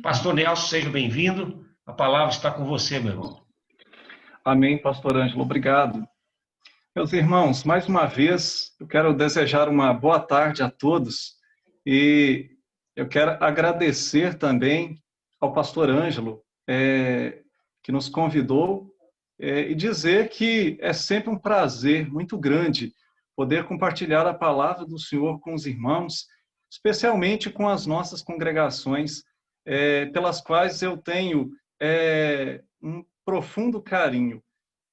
Pastor Nelson, seja bem-vindo. A palavra está com você, meu irmão. Amém, pastor Ângelo, obrigado. Meus irmãos, mais uma vez, eu quero desejar uma boa tarde a todos e eu quero agradecer também ao pastor Ângelo, que nos convidou, e dizer que é sempre um prazer muito grande poder compartilhar a palavra do Senhor com os irmãos, especialmente com as nossas congregações, pelas quais eu tenho um profundo carinho.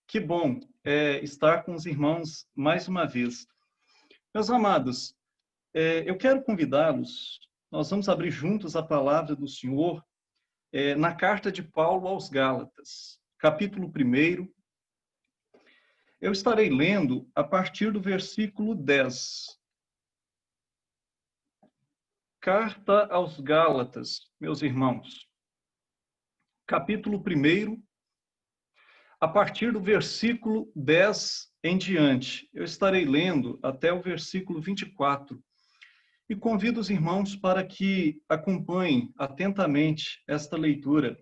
Que bom estar com os irmãos mais uma vez. Meus amados, eu quero convidá-los, nós vamos abrir juntos a palavra do Senhor na carta de Paulo aos Gálatas, capítulo 1. Eu estarei lendo a partir do versículo 10. Carta aos Gálatas, meus irmãos, capítulo 1, a partir do versículo 10 em diante. Eu estarei lendo até o versículo 24. E convido os irmãos para que acompanhem atentamente esta leitura.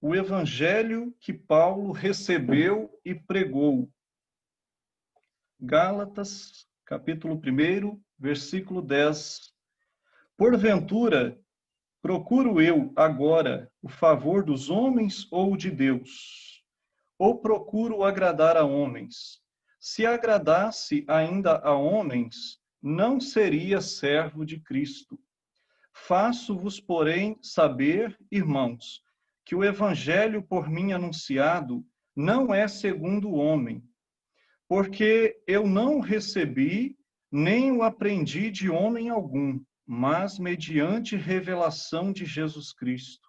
O evangelho que Paulo recebeu e pregou. Gálatas, capítulo 1, versículo 10. Porventura, procuro eu agora o favor dos homens ou de Deus? Ou procuro agradar a homens? Se agradasse ainda a homens, não seria servo de Cristo. Faço-vos, porém, saber, irmãos, que o evangelho por mim anunciado não é segundo o homem, porque eu não recebi, nem o aprendi de homem algum, mas mediante revelação de Jesus Cristo.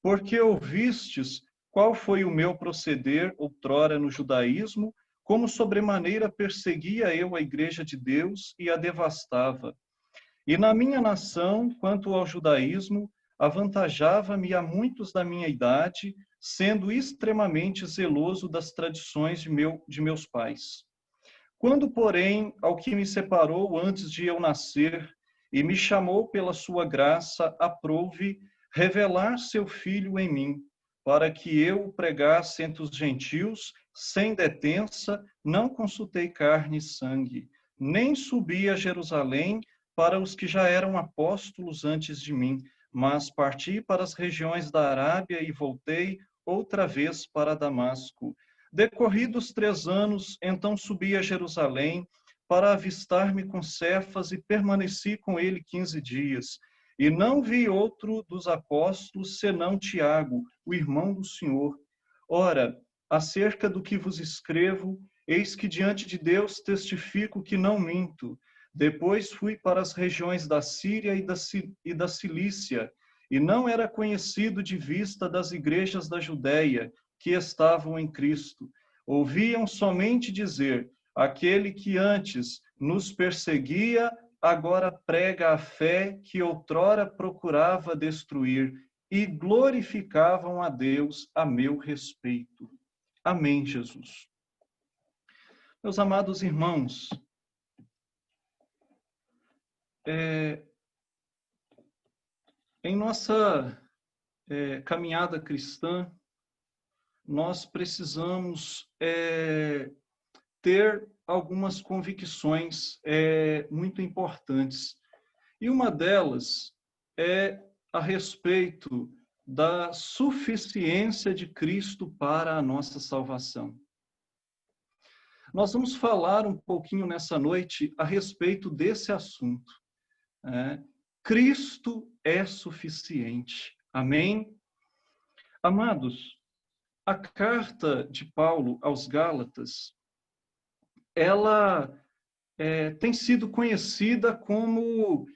Porque ouvistes qual foi o meu proceder outrora no judaísmo, como sobremaneira perseguia eu a igreja de Deus e a devastava. E na minha nação, quanto ao judaísmo, avantajava-me a muitos da minha idade, sendo extremamente zeloso das tradições de meus pais. Quando, porém, ao que me separou antes de eu nascer e me chamou pela sua graça, aprouve revelar seu Filho em mim, para que eu o pregasse entre os gentios, sem detença, não consultei carne e sangue, nem subi a Jerusalém para os que já eram apóstolos antes de mim, mas parti para as regiões da Arábia e voltei outra vez para Damasco. Decorridos 3 anos, então subi a Jerusalém para avistar-me com Cefas e permaneci com ele 15 dias. E não vi outro dos apóstolos senão Tiago, o irmão do Senhor. Ora, acerca do que vos escrevo, eis que diante de Deus testifico que não minto. Depois fui para as regiões da Síria e da Cilícia, e não era conhecido de vista das igrejas da Judéia, que estavam em Cristo. Ouviam somente dizer, aquele que antes nos perseguia, agora prega a fé que outrora procurava destruir, e glorificavam a Deus a meu respeito. Amém, Jesus. Meus amados irmãos, em nossa caminhada cristã, nós precisamos ter algumas convicções muito importantes. E uma delas é a respeito da suficiência de Cristo para a nossa salvação. Nós vamos falar um pouquinho nessa noite a respeito desse assunto. Cristo é suficiente. Amém? Amados, a carta de Paulo aos Gálatas, ela tem sido conhecida como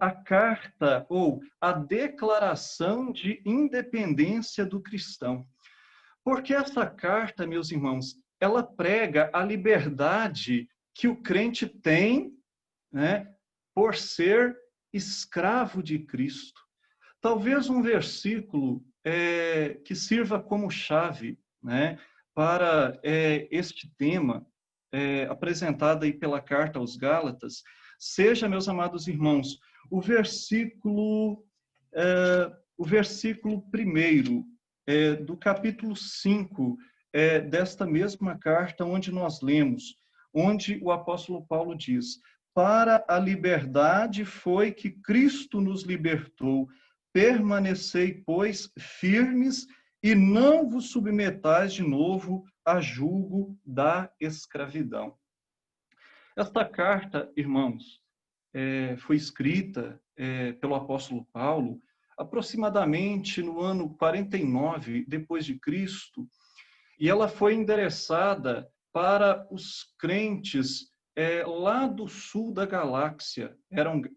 a carta ou a declaração de independência do cristão. Porque essa carta, meus irmãos, ela prega a liberdade que o crente tem, por ser escravo de Cristo. Talvez um versículo que sirva como chave, para este tema apresentado aí pela carta aos Gálatas, seja, meus amados irmãos, o versículo, o versículo 1 do capítulo 5 desta mesma carta, onde nós lemos, onde o apóstolo Paulo diz: para a liberdade foi que Cristo nos libertou, permanecei, pois, firmes e não vos submetais de novo a julgo da escravidão. Esta carta, irmãos, foi escrita pelo apóstolo Paulo aproximadamente no ano 49 depois de Cristo, e ela foi endereçada para os crentes lá do sul da galáxia.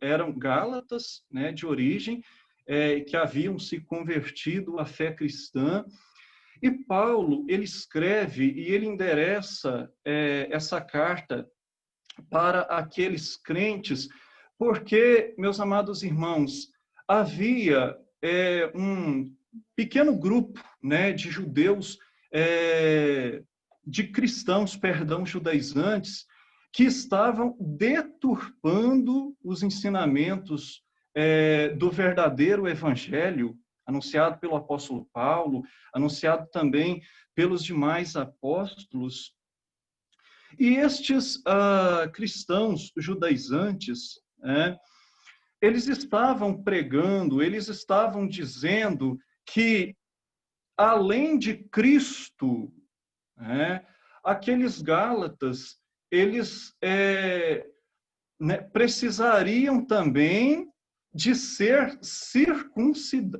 Eram gálatas, né, de origem, que haviam se convertido à fé cristã. E Paulo, ele escreve e ele endereça essa carta para aqueles crentes, porque, meus amados irmãos, havia um pequeno grupo, né, de judeus, de cristãos, judaizantes, que estavam deturpando os ensinamentos do verdadeiro evangelho, anunciado pelo apóstolo Paulo, anunciado também pelos demais apóstolos. E estes cristãos judaizantes, eles estavam pregando, eles estavam dizendo que, além de Cristo, aqueles gálatas, eles precisariam também de ser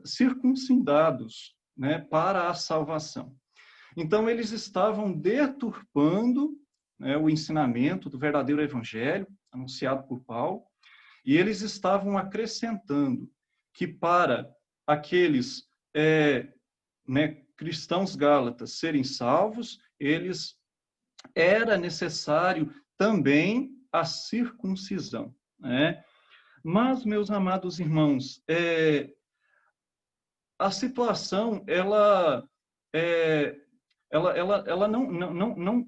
circuncidados, para a salvação. Então, eles estavam deturpando o ensinamento do verdadeiro evangelho, anunciado por Paulo, e eles estavam acrescentando que para aqueles cristãos gálatas serem salvos, era necessário também a circuncisão. Mas, meus amados irmãos, a situação ela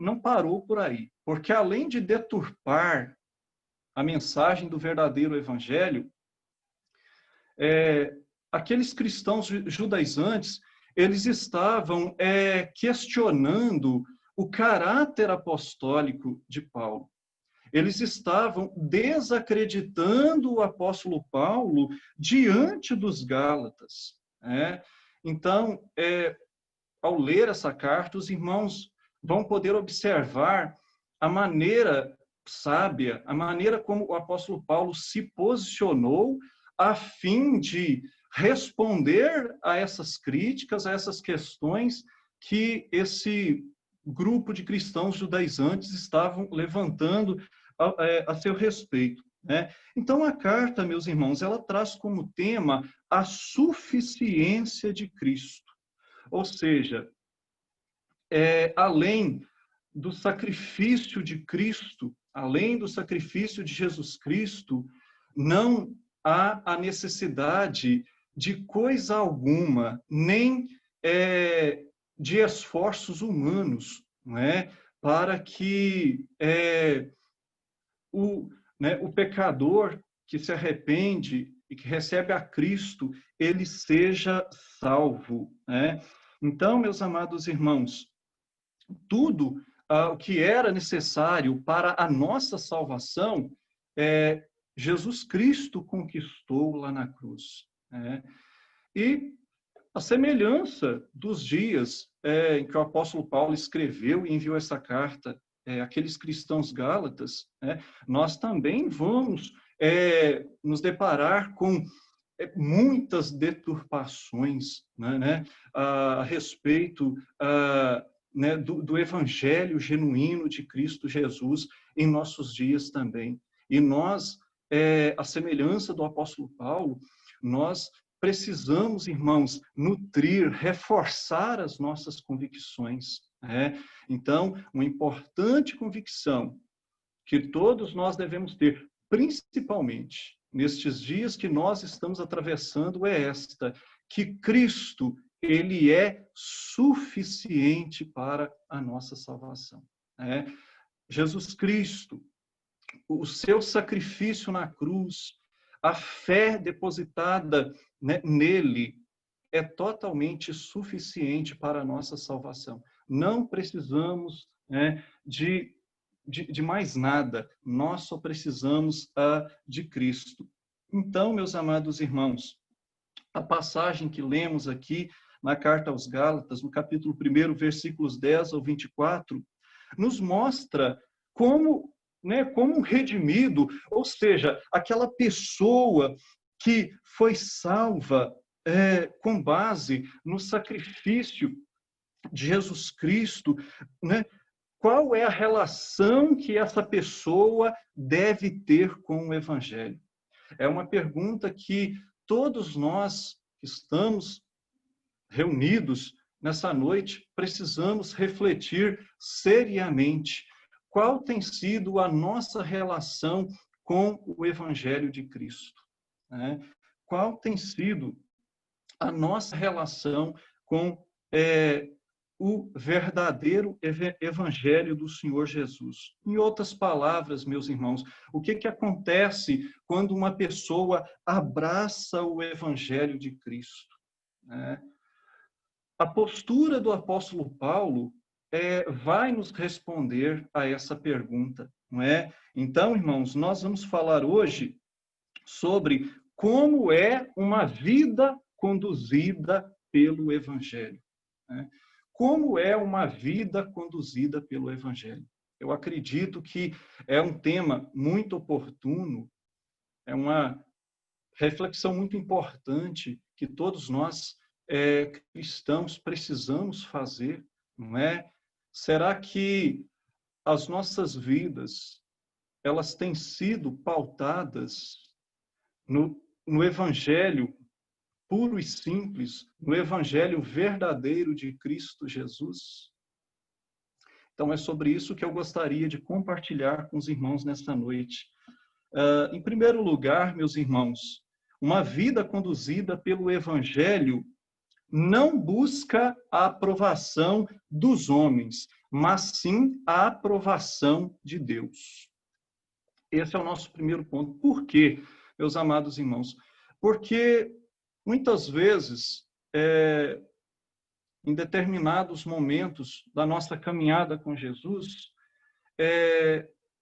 não parou por aí, porque além de deturpar a mensagem do verdadeiro evangelho, aqueles cristãos judaizantes, eles estavam questionando o caráter apostólico de Paulo. Eles estavam desacreditando o apóstolo Paulo diante dos gálatas. Então, ao ler essa carta, os irmãos vão poder observar a maneira sábia, a maneira como o apóstolo Paulo se posicionou a fim de responder a essas críticas, a essas questões que esse grupo de cristãos judaizantes estavam levantando a seu respeito. Então, a carta, meus irmãos, ela traz como tema a suficiência de Cristo. Ou seja, além do sacrifício de Cristo, além do sacrifício de Jesus Cristo, não há a necessidade de coisa alguma, nem de esforços humanos, para que o pecador que se arrepende e que recebe a Cristo, ele seja salvo. Então, meus amados irmãos, tudo o que era necessário para a nossa salvação, Jesus Cristo conquistou lá na cruz. E a semelhança dos dias em que o apóstolo Paulo escreveu e enviou essa carta àqueles cristãos gálatas, nós também vamos nos deparar com muitas deturpações a respeito do evangelho genuíno de Cristo Jesus em nossos dias também. E nós, a semelhança do apóstolo Paulo, nós precisamos, irmãos, nutrir, reforçar as nossas convicções. Então, uma importante convicção que todos nós devemos ter, principalmente nestes dias que nós estamos atravessando, é esta: que Cristo, ele é suficiente para a nossa salvação. Jesus Cristo, o seu sacrifício na cruz, a fé depositada, né, nele é totalmente suficiente para a nossa salvação. Não precisamos, né, de mais nada, nós só precisamos de Cristo. Então, meus amados irmãos, a passagem que lemos aqui na carta aos Gálatas, no capítulo 1, versículos 10 ao 24, nos mostra como, né, como um redimido, ou seja, aquela pessoa que foi salva com base no sacrifício de Jesus Cristo, né? Qual é a relação que essa pessoa deve ter com o Evangelho? É uma pergunta que todos nós que estamos reunidos nessa noite precisamos refletir seriamente. Qual tem sido a nossa relação com o Evangelho de Cristo? Né? Qual tem sido a nossa relação com o verdadeiro Evangelho do Senhor Jesus? Em outras palavras, meus irmãos, o que acontece quando uma pessoa abraça o Evangelho de Cristo? Né? A postura do apóstolo Paulo vai nos responder a essa pergunta, não é? Então, irmãos, nós vamos falar hoje sobre como é uma vida conduzida pelo Evangelho. Né? Como é uma vida conduzida pelo Evangelho? Eu acredito que é um tema muito oportuno, é uma reflexão muito importante que todos nós cristãos precisamos fazer, não é? Será que as nossas vidas elas têm sido pautadas no Evangelho puro e simples, no Evangelho verdadeiro de Cristo Jesus? Então, é sobre isso que eu gostaria de compartilhar com os irmãos nesta noite. Em primeiro lugar, meus irmãos, uma vida conduzida pelo Evangelho não busca a aprovação dos homens, mas sim a aprovação de Deus. Esse é o nosso primeiro ponto. Por quê, meus amados irmãos? Porque muitas vezes, em determinados momentos da nossa caminhada com Jesus,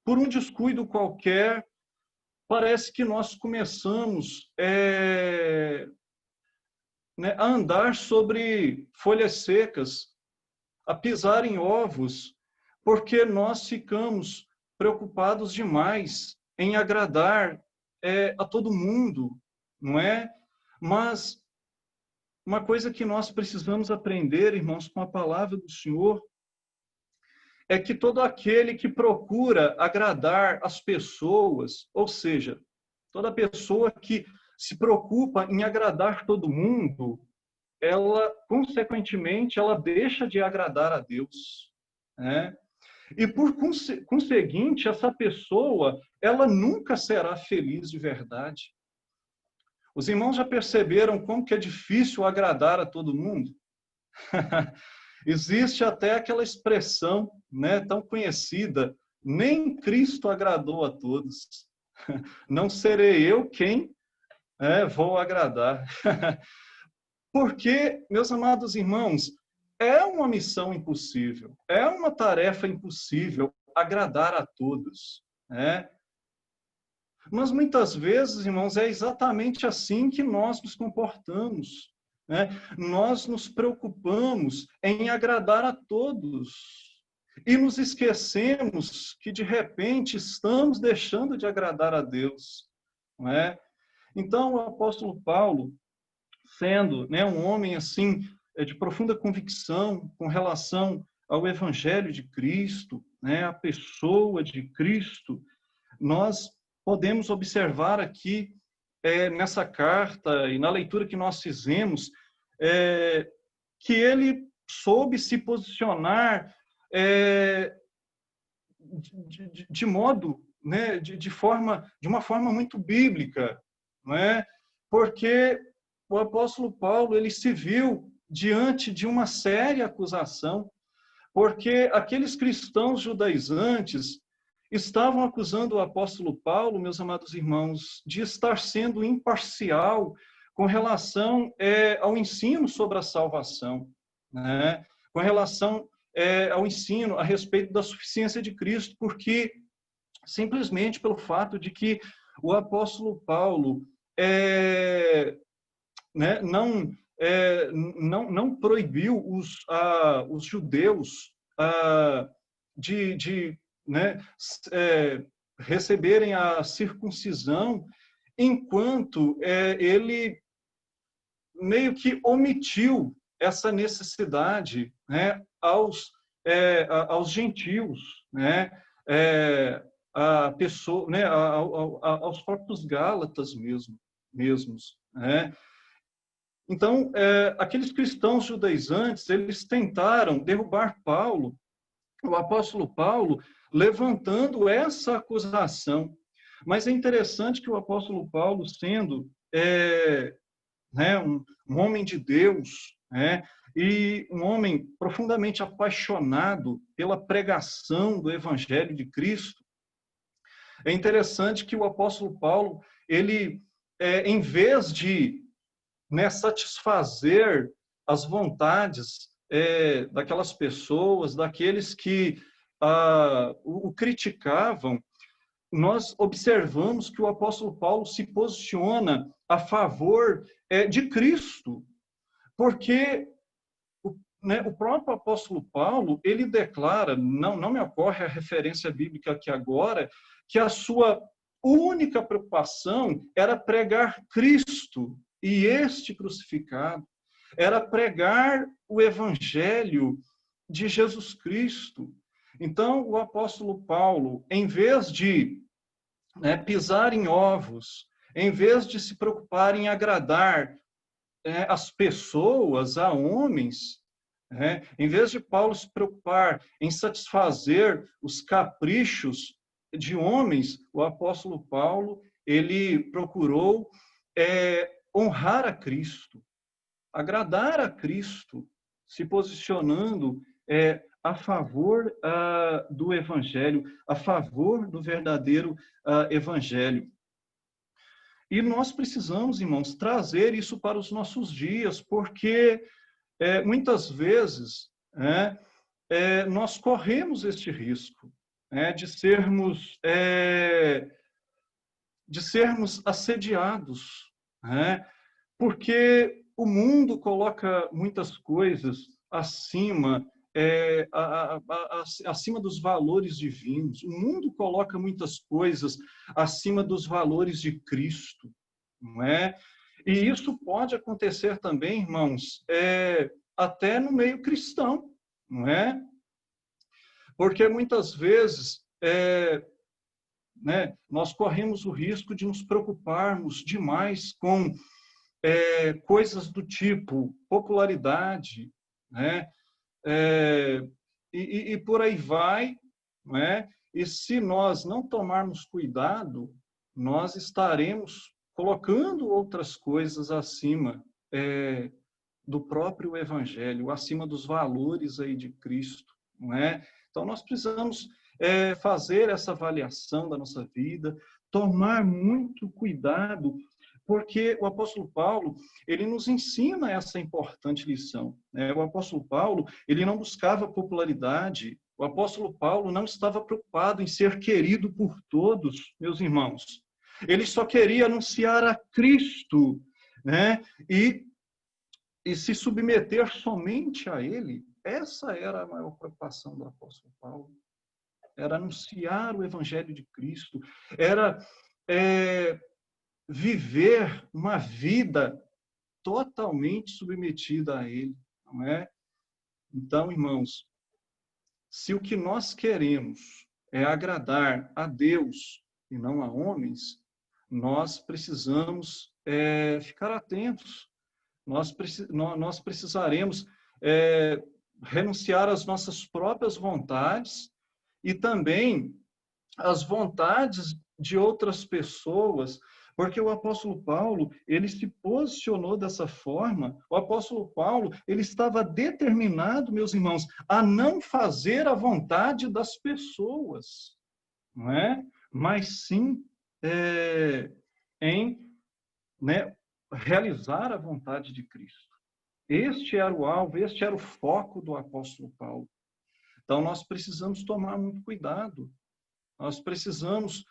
por um descuido qualquer, parece que nós começamos a andar sobre folhas secas, a pisar em ovos, porque nós ficamos preocupados demais em agradar a todo mundo, não é? Mas uma coisa que nós precisamos aprender, irmãos, com a palavra do Senhor, é que todo aquele que procura agradar as pessoas, ou seja, toda pessoa que se preocupa em agradar todo mundo, ela, consequentemente, ela deixa de agradar a Deus, né? E, por conseguinte, essa pessoa, ela nunca será feliz de verdade. Os irmãos já perceberam como que é difícil agradar a todo mundo? Existe até aquela expressão, né, tão conhecida, nem Cristo agradou a todos. Não serei eu quem vou agradar. Porque, meus amados irmãos, é uma missão impossível, é uma tarefa impossível agradar a todos, né? Mas muitas vezes, irmãos, é exatamente assim que nós nos comportamos, né? Nós nos preocupamos em agradar a todos e nos esquecemos que, de repente, estamos deixando de agradar a Deus, não é? Então, o apóstolo Paulo, sendo, né, um homem assim de profunda convicção com relação ao Evangelho de Cristo, né, a pessoa de Cristo, nós podemos observar aqui nessa carta e na leitura que nós fizemos que ele soube se posicionar de modo, né, de uma forma muito bíblica, não é? Porque o apóstolo Paulo, ele se viu diante de uma séria acusação, porque aqueles cristãos judaizantes, estavam acusando o apóstolo Paulo, meus amados irmãos, de estar sendo imparcial com relação ao ensino sobre a salvação, né? Com relação ao ensino a respeito da suficiência de Cristo, porque simplesmente pelo fato de que o apóstolo Paulo né, não proibiu os judeus né, receberem a circuncisão, enquanto ele meio que omitiu essa necessidade, né, aos gentios, né, a pessoa, né, aos próprios gálatas mesmos, né? Então, aqueles cristãos judaizantes, eles tentaram derrubar Paulo, o apóstolo Paulo, levantando essa acusação. Mas é interessante que o apóstolo Paulo, sendo né, um homem de Deus, né, e um homem profundamente apaixonado pela pregação do Evangelho de Cristo, é interessante que o apóstolo Paulo, ele, em vez de, né, satisfazer as vontades daquelas pessoas, daqueles que o criticavam, nós observamos que o apóstolo Paulo se posiciona a favor de Cristo, porque né, o próprio apóstolo Paulo, ele declara, não me ocorre a referência bíblica aqui agora, que a sua única preocupação era pregar Cristo e este crucificado, era pregar o evangelho de Jesus Cristo. Então, o apóstolo Paulo, em vez de, né, pisar em ovos, em vez de se preocupar em agradar as pessoas, a homens, em vez de Paulo se preocupar em satisfazer os caprichos de homens, o apóstolo Paulo, ele procurou honrar a Cristo, agradar a Cristo, se posicionando a favor do Evangelho, a favor do verdadeiro Evangelho. E nós precisamos, irmãos, trazer isso para os nossos dias, porque muitas vezes nós corremos este risco de sermos assediados, porque o mundo coloca muitas coisas acima acima dos valores divinos. O mundo coloca muitas coisas acima dos valores de Cristo, não é? E isso pode acontecer também, irmãos, até no meio cristão, não é? Porque muitas vezes né, nós corremos o risco de nos preocuparmos demais com coisas do tipo popularidade, né? E por aí vai, né? E se nós não tomarmos cuidado, nós estaremos colocando outras coisas acima do próprio Evangelho, acima dos valores aí de Cristo, não é? Então, nós precisamos fazer essa avaliação da nossa vida, tomar muito cuidado, porque o apóstolo Paulo, ele nos ensina essa importante lição, né? O apóstolo Paulo, ele não buscava popularidade, o apóstolo Paulo não estava preocupado em ser querido por todos, meus irmãos. Ele só queria anunciar a Cristo, né? E se submeter somente a ele. Essa era a maior preocupação do apóstolo Paulo. Era anunciar o evangelho de Cristo, era viver uma vida totalmente submetida a ele, não é? Então, irmãos, se o que nós queremos é agradar a Deus e não a homens, nós precisamos ficar atentos. Nós precisaremos renunciar às nossas próprias vontades e também às vontades de outras pessoas, porque o apóstolo Paulo, ele se posicionou dessa forma. O apóstolo Paulo, ele estava determinado, meus irmãos, a não fazer a vontade das pessoas, não é? Mas sim em, né, realizar a vontade de Cristo. Este era o alvo, este era o foco do apóstolo Paulo. Então, nós precisamos tomar muito cuidado. Nós precisamos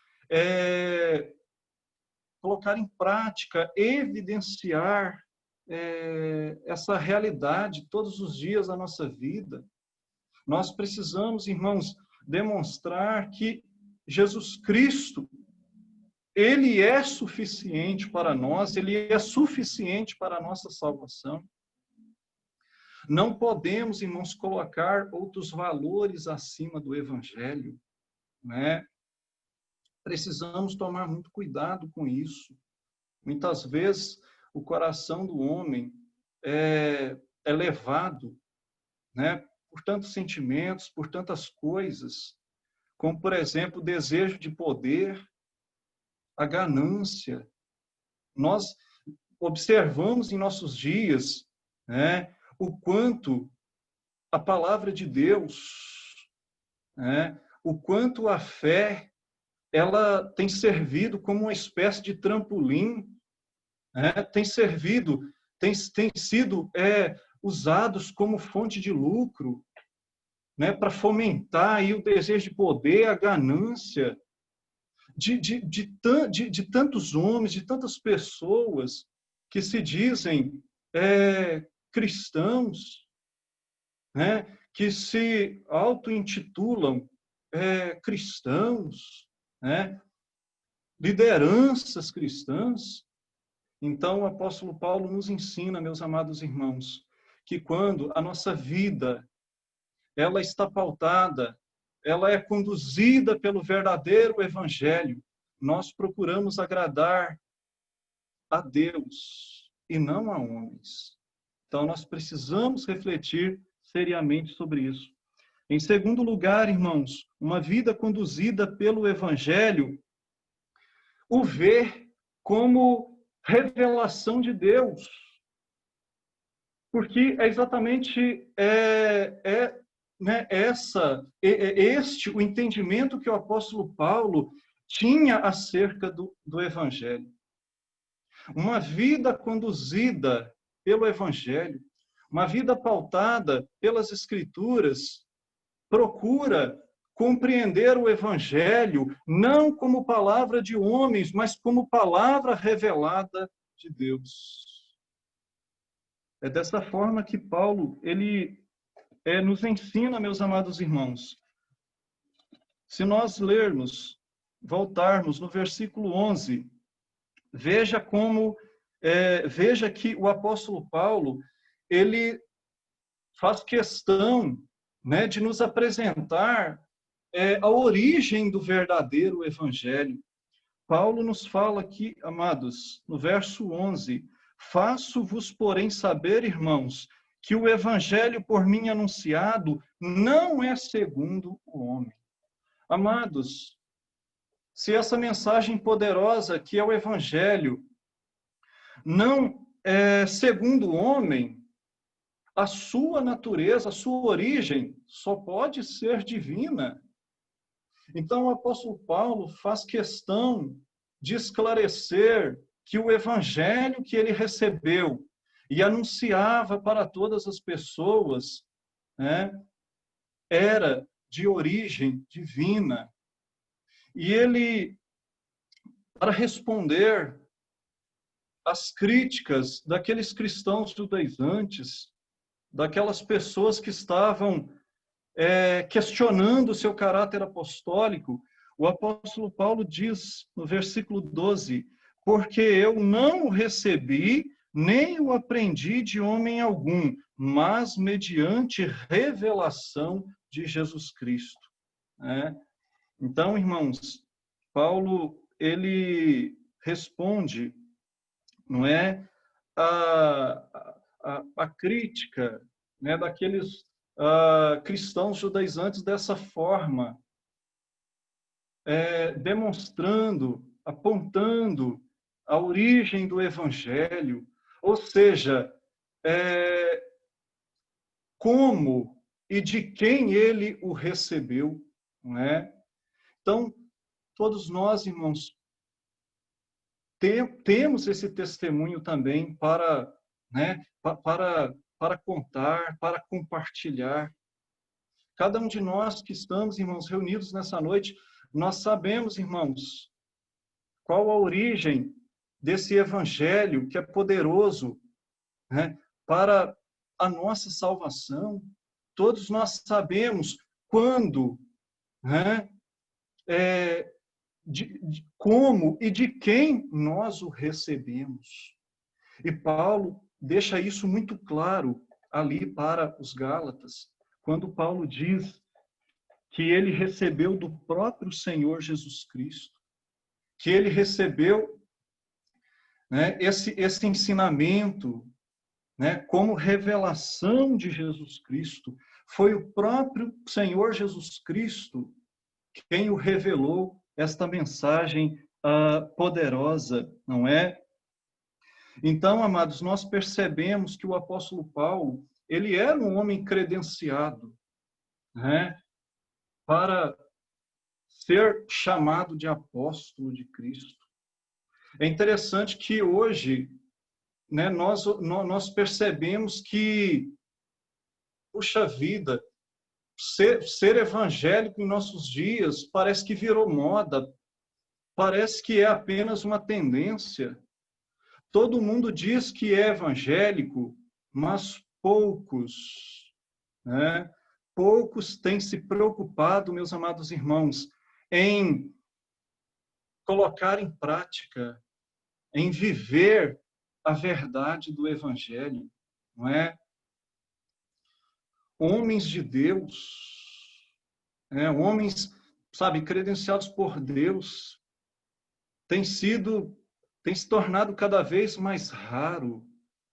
colocar em prática, evidenciar essa realidade todos os dias da nossa vida. Nós precisamos, irmãos, demonstrar que Jesus Cristo, Ele é suficiente para nós, Ele é suficiente para a nossa salvação. Não podemos, irmãos, colocar outros valores acima do Evangelho, né? Precisamos tomar muito cuidado com isso. Muitas vezes, o coração do homem é levado, né, por tantos sentimentos, por tantas coisas, como, por exemplo, o desejo de poder, a ganância. Nós observamos em nossos dias, né, o quanto a palavra de Deus, né, o quanto a fé, ela tem servido como uma espécie de trampolim, né, tem sido usados como fonte de lucro, né, para fomentar aí o desejo de poder, a ganância de tantos homens, de tantas pessoas que se dizem cristãos, né, que se auto-intitulam cristãos, né, lideranças cristãs. Então, o apóstolo Paulo nos ensina, meus amados irmãos, que quando a nossa vida ela está pautada, ela é conduzida pelo verdadeiro evangelho, nós procuramos agradar a Deus e não a homens. Então, nós precisamos refletir seriamente sobre isso. Em segundo lugar, irmãos, uma vida conduzida pelo evangelho, o ver como revelação de Deus. Porque é exatamente este o entendimento que o apóstolo Paulo tinha acerca do Evangelho. Uma vida conduzida pelo Evangelho, uma vida pautada pelas Escrituras, procura compreender o Evangelho não como palavra de homens, mas como palavra revelada de Deus. É dessa forma que Paulo ele nos ensina, meus amados irmãos. Se nós lermos, voltarmos no versículo 11, veja que o apóstolo Paulo ele faz questão, né, de nos apresentar a origem do verdadeiro evangelho. Paulo nos fala aqui, amados, no verso 11, faço-vos, porém, saber, irmãos, que o evangelho por mim anunciado não é segundo o homem. Amados, se essa mensagem poderosa que é o evangelho não é segundo o homem, a sua natureza, a sua origem só pode ser divina. Então o apóstolo Paulo faz questão de esclarecer que o evangelho que ele recebeu e anunciava para todas as pessoas, né, era de origem divina. E ele, para responder às críticas daqueles cristãos judaizantes, daquelas pessoas que estavam questionando o seu caráter apostólico, o apóstolo Paulo diz no versículo 12, porque eu não o recebi, nem o aprendi de homem algum, mas mediante revelação de Jesus Cristo. Então, irmãos, Paulo, ele responde, não é, a crítica, né, daqueles cristãos judaizantes dessa forma, demonstrando, apontando a origem do evangelho, ou seja, como e de quem ele o recebeu, não é? Então, todos nós, irmãos, temos esse testemunho também para, né, para contar, para compartilhar. Cada um de nós que estamos, irmãos, reunidos nessa noite, nós sabemos, irmãos, qual a origem desse evangelho que é poderoso, né, para a nossa salvação. Todos nós sabemos quando, né, como e de quem nós o recebemos. E Paulo deixa isso muito claro ali para os Gálatas, quando Paulo diz que ele recebeu do próprio Senhor Jesus Cristo, que ele recebeu, né, esse ensinamento, né, como revelação de Jesus Cristo. Foi o próprio Senhor Jesus Cristo quem o revelou esta mensagem poderosa, não é? Então, amados, nós percebemos que o apóstolo Paulo, ele era um homem credenciado, né, para ser chamado de apóstolo de Cristo. É interessante que hoje, né, nós percebemos que, puxa vida, ser evangélico em nossos dias parece que virou moda, parece que é apenas uma tendência. Todo mundo diz que é evangélico, mas poucos, né? Poucos têm se preocupado, meus amados irmãos, em colocar em prática, em viver a verdade do evangelho, não é? Homens de Deus, homens, sabe, credenciados por Deus, tem se tornado cada vez mais raro,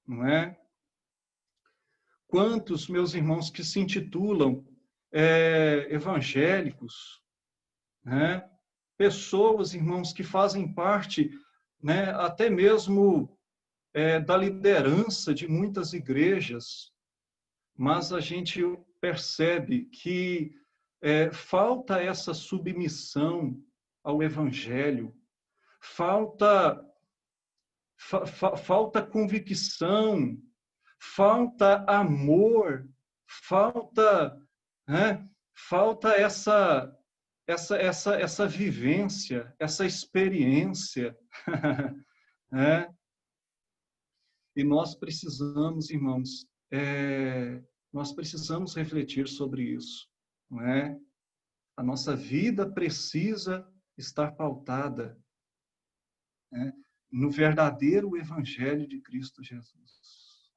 não é? Quantos, meus irmãos, que se intitulam evangélicos, né? Pessoas, irmãos, que fazem parte, né, até mesmo da liderança de muitas igrejas, mas a gente percebe que falta essa submissão ao evangelho, falta convicção, falta amor, falta, né, falta essa vivência, essa experiência, né? E nós precisamos, irmãos, nós precisamos refletir sobre isso, não é? A nossa vida precisa estar pautada, né, no verdadeiro evangelho de Cristo Jesus.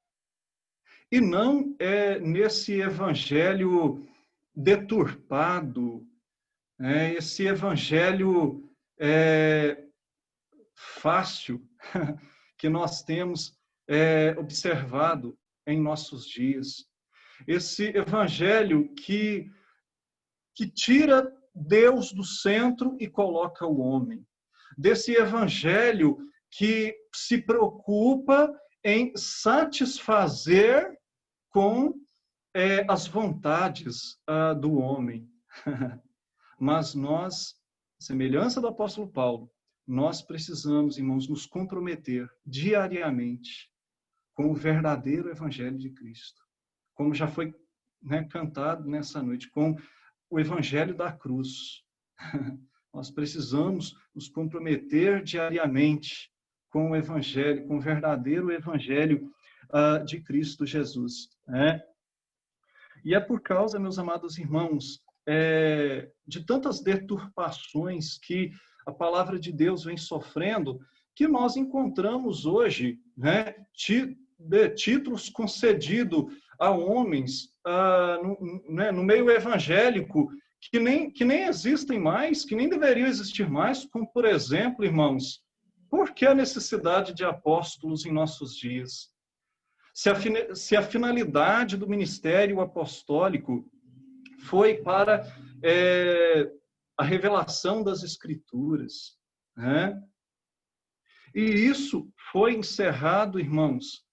E não nesse evangelho deturpado, esse evangelho fácil que nós temos observado em nossos dias. Esse evangelho que tira Deus do centro e coloca o homem. Desse evangelho que se preocupa em satisfazer com as vontades do homem. Mas nós, semelhança do apóstolo Paulo, nós precisamos, irmãos, nos comprometer diariamente com o verdadeiro evangelho de Cristo. Como já foi, né, cantado nessa noite, com o evangelho da cruz. Nós precisamos nos comprometer diariamente com o evangelho, com o verdadeiro evangelho de Cristo Jesus, né? E é por causa, meus amados irmãos, de tantas deturpações que a palavra de Deus vem sofrendo, que nós encontramos hoje, né, títulos concedidos a homens no meio evangélico que nem existem mais, que nem deveriam existir mais, como, por exemplo, irmãos, por que a necessidade de apóstolos em nossos dias? Se a finalidade do ministério apostólico foi para a revelação das Escrituras, né? E isso foi encerrado, irmãos,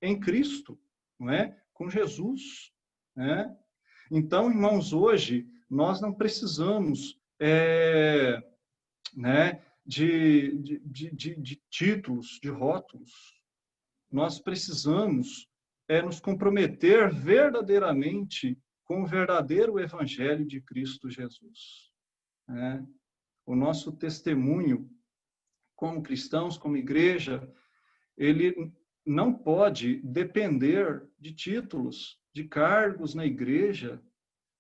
em Cristo, não é? Com Jesus, né? Então, irmãos, hoje nós não precisamos né, de títulos, de rótulos. Nós precisamos nos comprometer verdadeiramente com o verdadeiro Evangelho de Cristo Jesus. Né? O nosso testemunho como cristãos, como igreja, ele não pode depender de títulos, de cargos na igreja,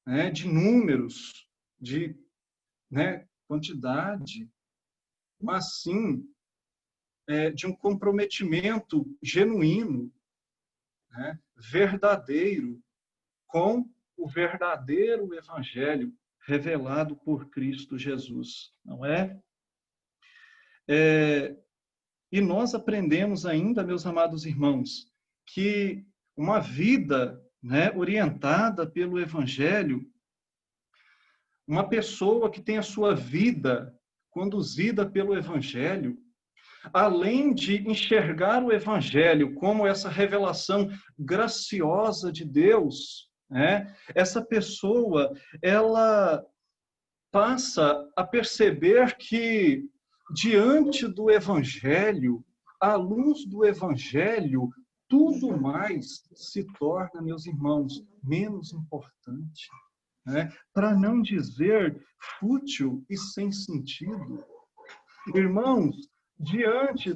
né, de números, de, né, quantidade, mas sim de um comprometimento genuíno, né, verdadeiro, com o verdadeiro Evangelho revelado por Cristo Jesus, não é? E nós aprendemos ainda, meus amados irmãos, que uma vida, né, orientada pelo Evangelho, uma pessoa que tem a sua vida conduzida pelo Evangelho, além de enxergar o Evangelho como essa revelação graciosa de Deus, né, essa pessoa, ela passa a perceber que, diante do Evangelho, à luz do Evangelho, tudo mais se torna, meus irmãos, menos importante, né? Para não dizer fútil e sem sentido. Irmãos, diante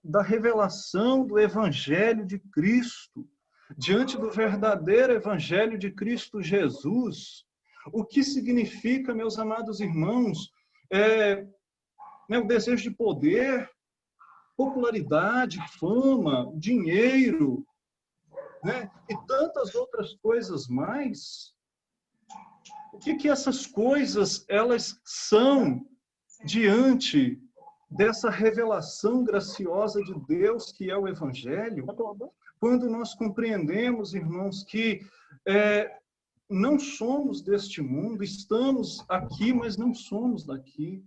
da revelação do Evangelho de Cristo, diante do verdadeiro Evangelho de Cristo Jesus, o que significa, meus amados irmãos, o desejo de poder, popularidade, fama, dinheiro, né? E tantas outras coisas mais. O que essas coisas elas são diante dessa revelação graciosa de Deus que é o Evangelho? Quando nós compreendemos, irmãos, que não somos deste mundo, estamos aqui, mas não somos daqui.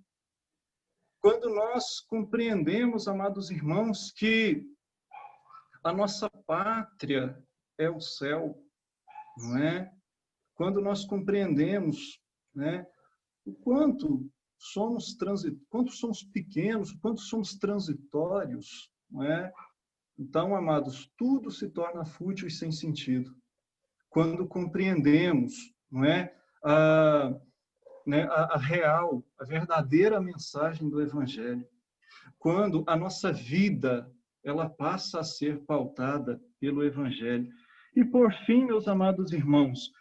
Quando nós compreendemos, amados irmãos, que a nossa pátria é o céu, não é? Quando nós compreendemos, né, o quanto somos pequenos, o quanto somos transitórios, não é? Então, amados, tudo se torna fútil e sem sentido. Quando compreendemos, não é, a real, a verdadeira mensagem do Evangelho. Quando a nossa vida ela passa a ser pautada pelo Evangelho. E, por fim, meus amados irmãos,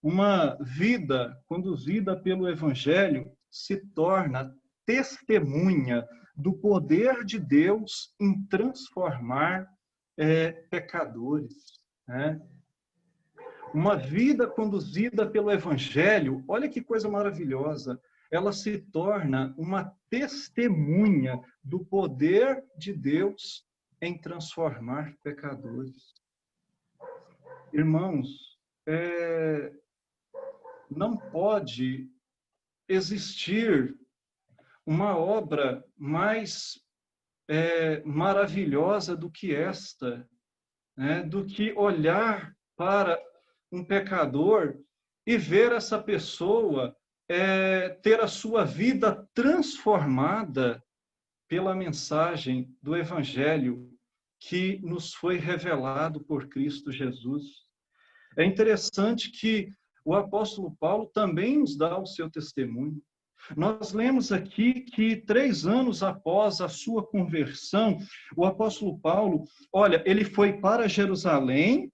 uma vida conduzida pelo Evangelho se torna testemunha do poder de Deus em transformar pecadores, né? Uma vida conduzida pelo Evangelho, olha que coisa maravilhosa, ela se torna uma testemunha do poder de Deus em transformar pecadores. Irmãos, não pode existir uma obra mais maravilhosa do que esta, né? Do que olhar para um pecador e ver essa pessoa ter a sua vida transformada pela mensagem do Evangelho que nos foi revelado por Cristo Jesus. É interessante que o apóstolo Paulo também nos dá o seu testemunho. Nós lemos aqui que 3 anos após a sua conversão, o apóstolo Paulo, ele foi para Jerusalém,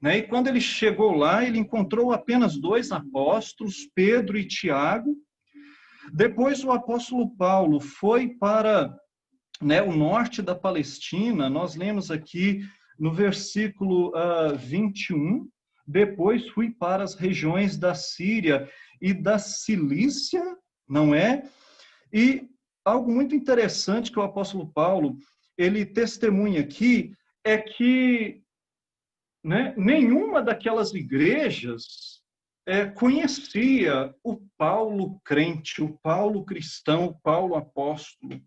né? E quando ele chegou lá, ele encontrou apenas 2 apóstolos, Pedro e Tiago. Depois o apóstolo Paulo foi para, né, o norte da Palestina. Nós lemos aqui no versículo 21, depois fui para as regiões da Síria e da Cilícia, não é? E algo muito interessante que o apóstolo Paulo, ele testemunha aqui, é que, né, nenhuma daquelas igrejas conhecia o Paulo crente, o Paulo cristão, o Paulo apóstolo.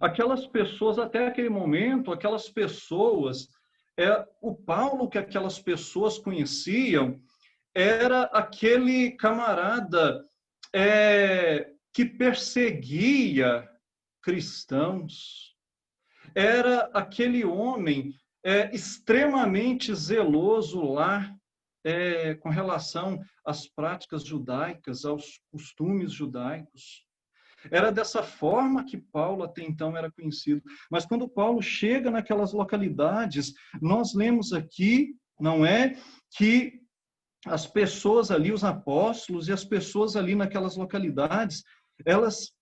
Aquelas pessoas, até aquele momento, aquelas pessoas, o Paulo que aquelas pessoas conheciam era aquele camarada que perseguia cristãos, era aquele homem extremamente zeloso lá com relação às práticas judaicas, aos costumes judaicos. Era dessa forma que Paulo até então era conhecido. Mas quando Paulo chega naquelas localidades, nós lemos aqui, não é, que as pessoas ali, os apóstolos e as pessoas ali naquelas localidades, elas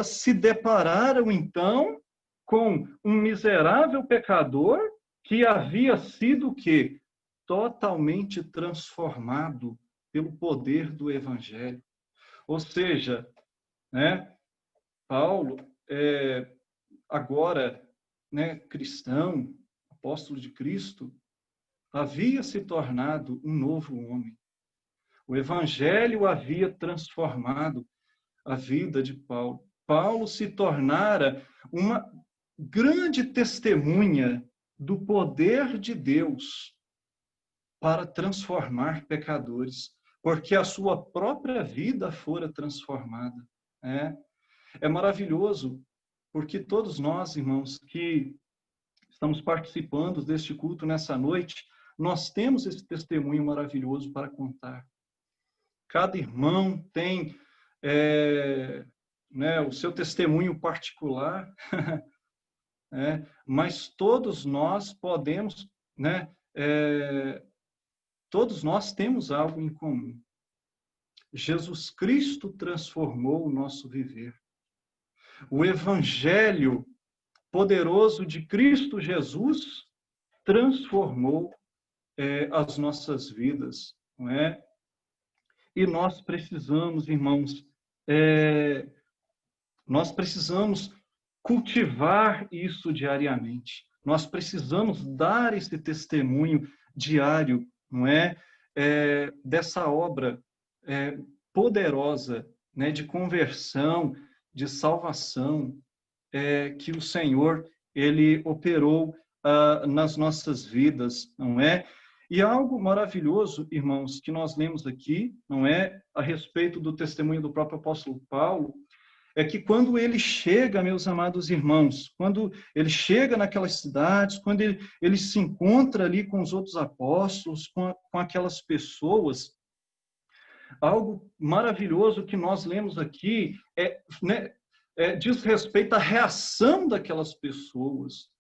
se depararam então com um miserável pecador que havia sido o quê? Totalmente transformado pelo poder do evangelho. Ou seja, Paulo, agora, cristão, apóstolo de Cristo, havia se tornado um novo homem. O evangelho havia transformado a vida de Paulo. Paulo se tornara uma grande testemunha do poder de Deus para transformar pecadores, porque a sua própria vida fora transformada. É maravilhoso, porque todos nós, irmãos, que estamos participando deste culto nessa noite, nós temos esse testemunho maravilhoso para contar. Cada irmão tem o seu testemunho particular, mas todos nós podemos, todos nós temos algo em comum. Jesus Cristo transformou o nosso viver. O evangelho poderoso de Cristo Jesus transformou as nossas vidas, não é? E nós precisamos, irmãos, nós precisamos cultivar isso diariamente. Nós precisamos dar esse testemunho diário, não é? Dessa obra poderosa, de conversão, de salvação, que o Senhor ele operou nas nossas vidas, não é? E algo maravilhoso, irmãos, que nós lemos aqui, não é, a respeito do testemunho do próprio apóstolo Paulo, é que quando ele chega, meus amados irmãos, quando ele chega naquelas cidades, quando ele se encontra ali com os outros apóstolos, com aquelas pessoas, algo maravilhoso que nós lemos aqui diz respeito à reação daquelas pessoas.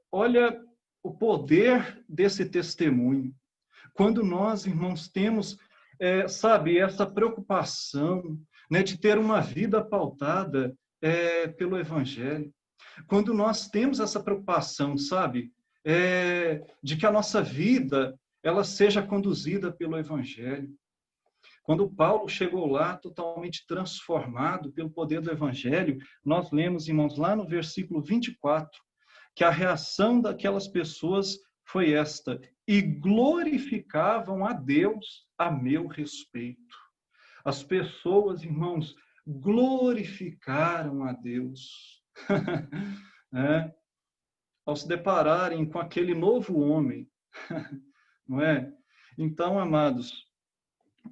Olha o poder desse testemunho. Quando nós, irmãos, temos, essa preocupação, de ter uma vida pautada pelo Evangelho. Quando nós temos essa preocupação, de que a nossa vida ela seja conduzida pelo Evangelho. Quando Paulo chegou lá totalmente transformado pelo poder do Evangelho, nós lemos, irmãos, lá no versículo 24, que a reação daquelas pessoas foi esta: e glorificavam a Deus a meu respeito. As pessoas, irmãos, glorificaram a Deus. Ao se depararem com aquele novo homem, não é? Então, amados,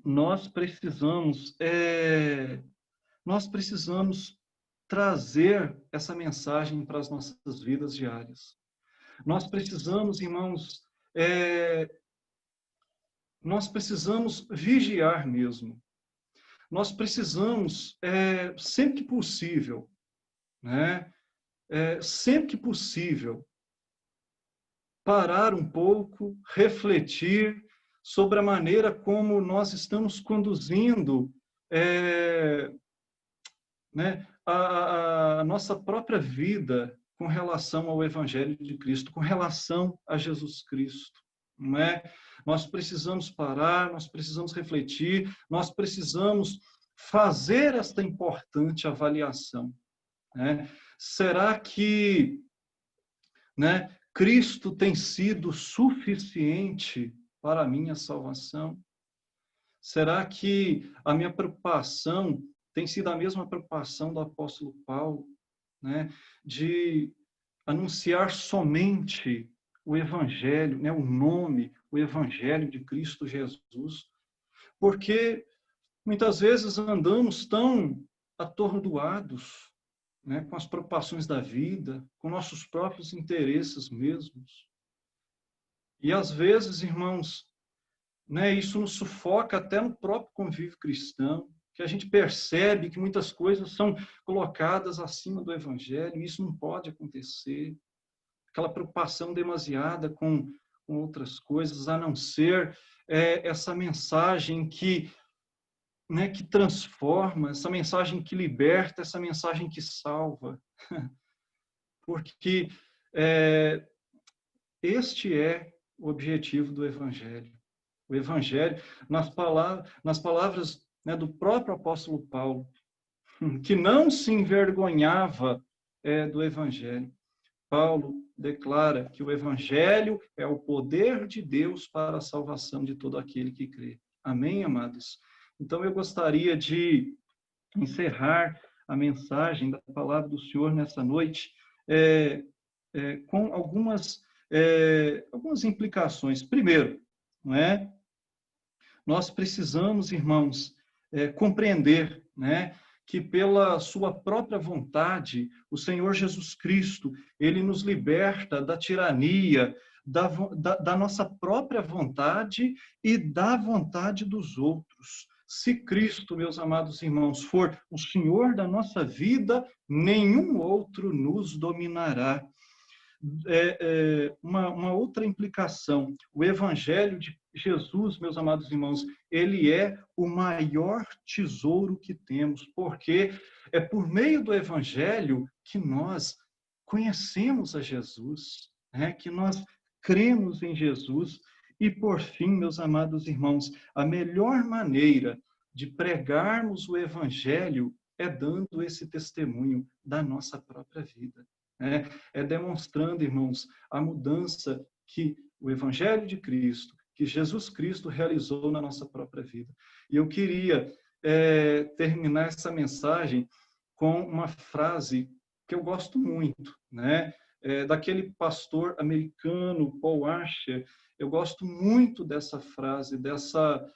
nós precisamos trazer essa mensagem para as nossas vidas diárias. Nós precisamos, irmãos, nós precisamos vigiar mesmo. Nós precisamos, sempre que possível, sempre que possível, parar um pouco, refletir sobre a maneira como nós estamos conduzindo a nossa própria vida com relação ao Evangelho de Cristo, com relação a Jesus Cristo. Não é? Nós precisamos parar, nós precisamos refletir, nós precisamos fazer esta importante avaliação. Será que Cristo tem sido suficiente para a minha salvação? Será que a minha preocupação tem sido a mesma preocupação do apóstolo Paulo, de anunciar somente o Evangelho, o nome, o Evangelho de Cristo Jesus? Porque Muitas vezes andamos tão atordoados, né, com as preocupações da vida, com nossos próprios interesses mesmos. E às vezes, irmãos, né, isso nos sufoca até no próprio convívio cristão, que a gente percebe que muitas coisas são colocadas acima do Evangelho, e isso não pode acontecer. Aquela preocupação demasiada com outras coisas, a não ser essa mensagem que, né, que transforma, essa mensagem que liberta, essa mensagem que salva. Porque este é o objetivo do Evangelho. O Evangelho, nas palavras, né, do próprio apóstolo Paulo, que não se envergonhava do Evangelho. Paulo declara que o Evangelho é o poder de Deus para a salvação de todo aquele que crê. Amém, amados? Então, eu gostaria de encerrar a mensagem da palavra do Senhor nessa noite com algumas implicações. Primeiro, não é? Nós precisamos, irmãos, compreender, né, que pela sua própria vontade, o Senhor Jesus Cristo, ele nos liberta da tirania, da nossa própria vontade e da vontade dos outros. Se Cristo, meus amados irmãos, for o Senhor da nossa vida, nenhum outro nos dominará. Uma outra implicação, o Evangelho de Jesus, meus amados irmãos, ele é o maior tesouro que temos, porque é por meio do Evangelho que nós conhecemos a Jesus, né? Que nós cremos em Jesus. E, por fim, meus amados irmãos, a melhor maneira de pregarmos o Evangelho é dando esse testemunho da nossa própria vida. É demonstrando, irmãos, a mudança que o Evangelho de Cristo, que Jesus Cristo realizou na nossa própria vida. E eu queria terminar essa mensagem com uma frase que eu gosto muito, né? Daquele pastor americano, Paul Washer. Eu gosto muito dessa frase, dessa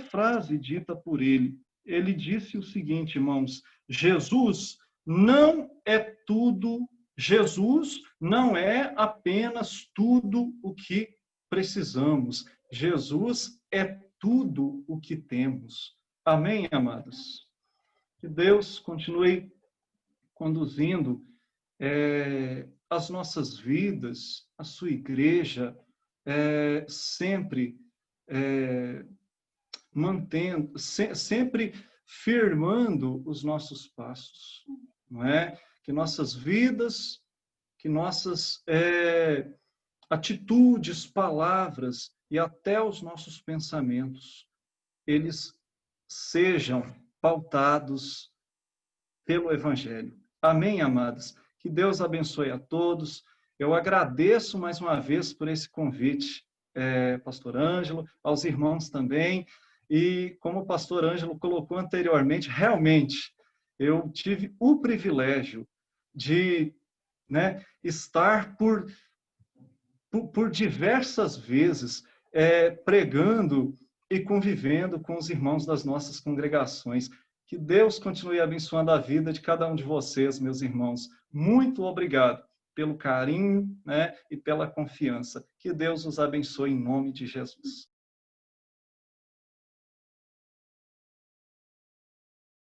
frase dita por ele. Ele disse o seguinte, irmãos: Jesus não é tudo, Jesus não é apenas tudo o que precisamos. Jesus é tudo o que temos. Amém, amados? Que Deus continue conduzindo as nossas vidas, a sua igreja, sempre mantendo, sempre firmando os nossos passos, não é? Que nossas vidas, que nossas atitudes, palavras e até os nossos pensamentos, eles sejam pautados pelo Evangelho. Amém, amados? Que Deus abençoe a todos. Eu agradeço mais uma vez por esse convite, pastor Ângelo, aos irmãos também. E como o pastor Ângelo colocou anteriormente, realmente, eu tive o privilégio de estar por diversas vezes pregando e convivendo com os irmãos das nossas congregações. Que Deus continue abençoando a vida de cada um de vocês, meus irmãos. Muito obrigado pelo carinho, e pela confiança. Que Deus os abençoe em nome de Jesus.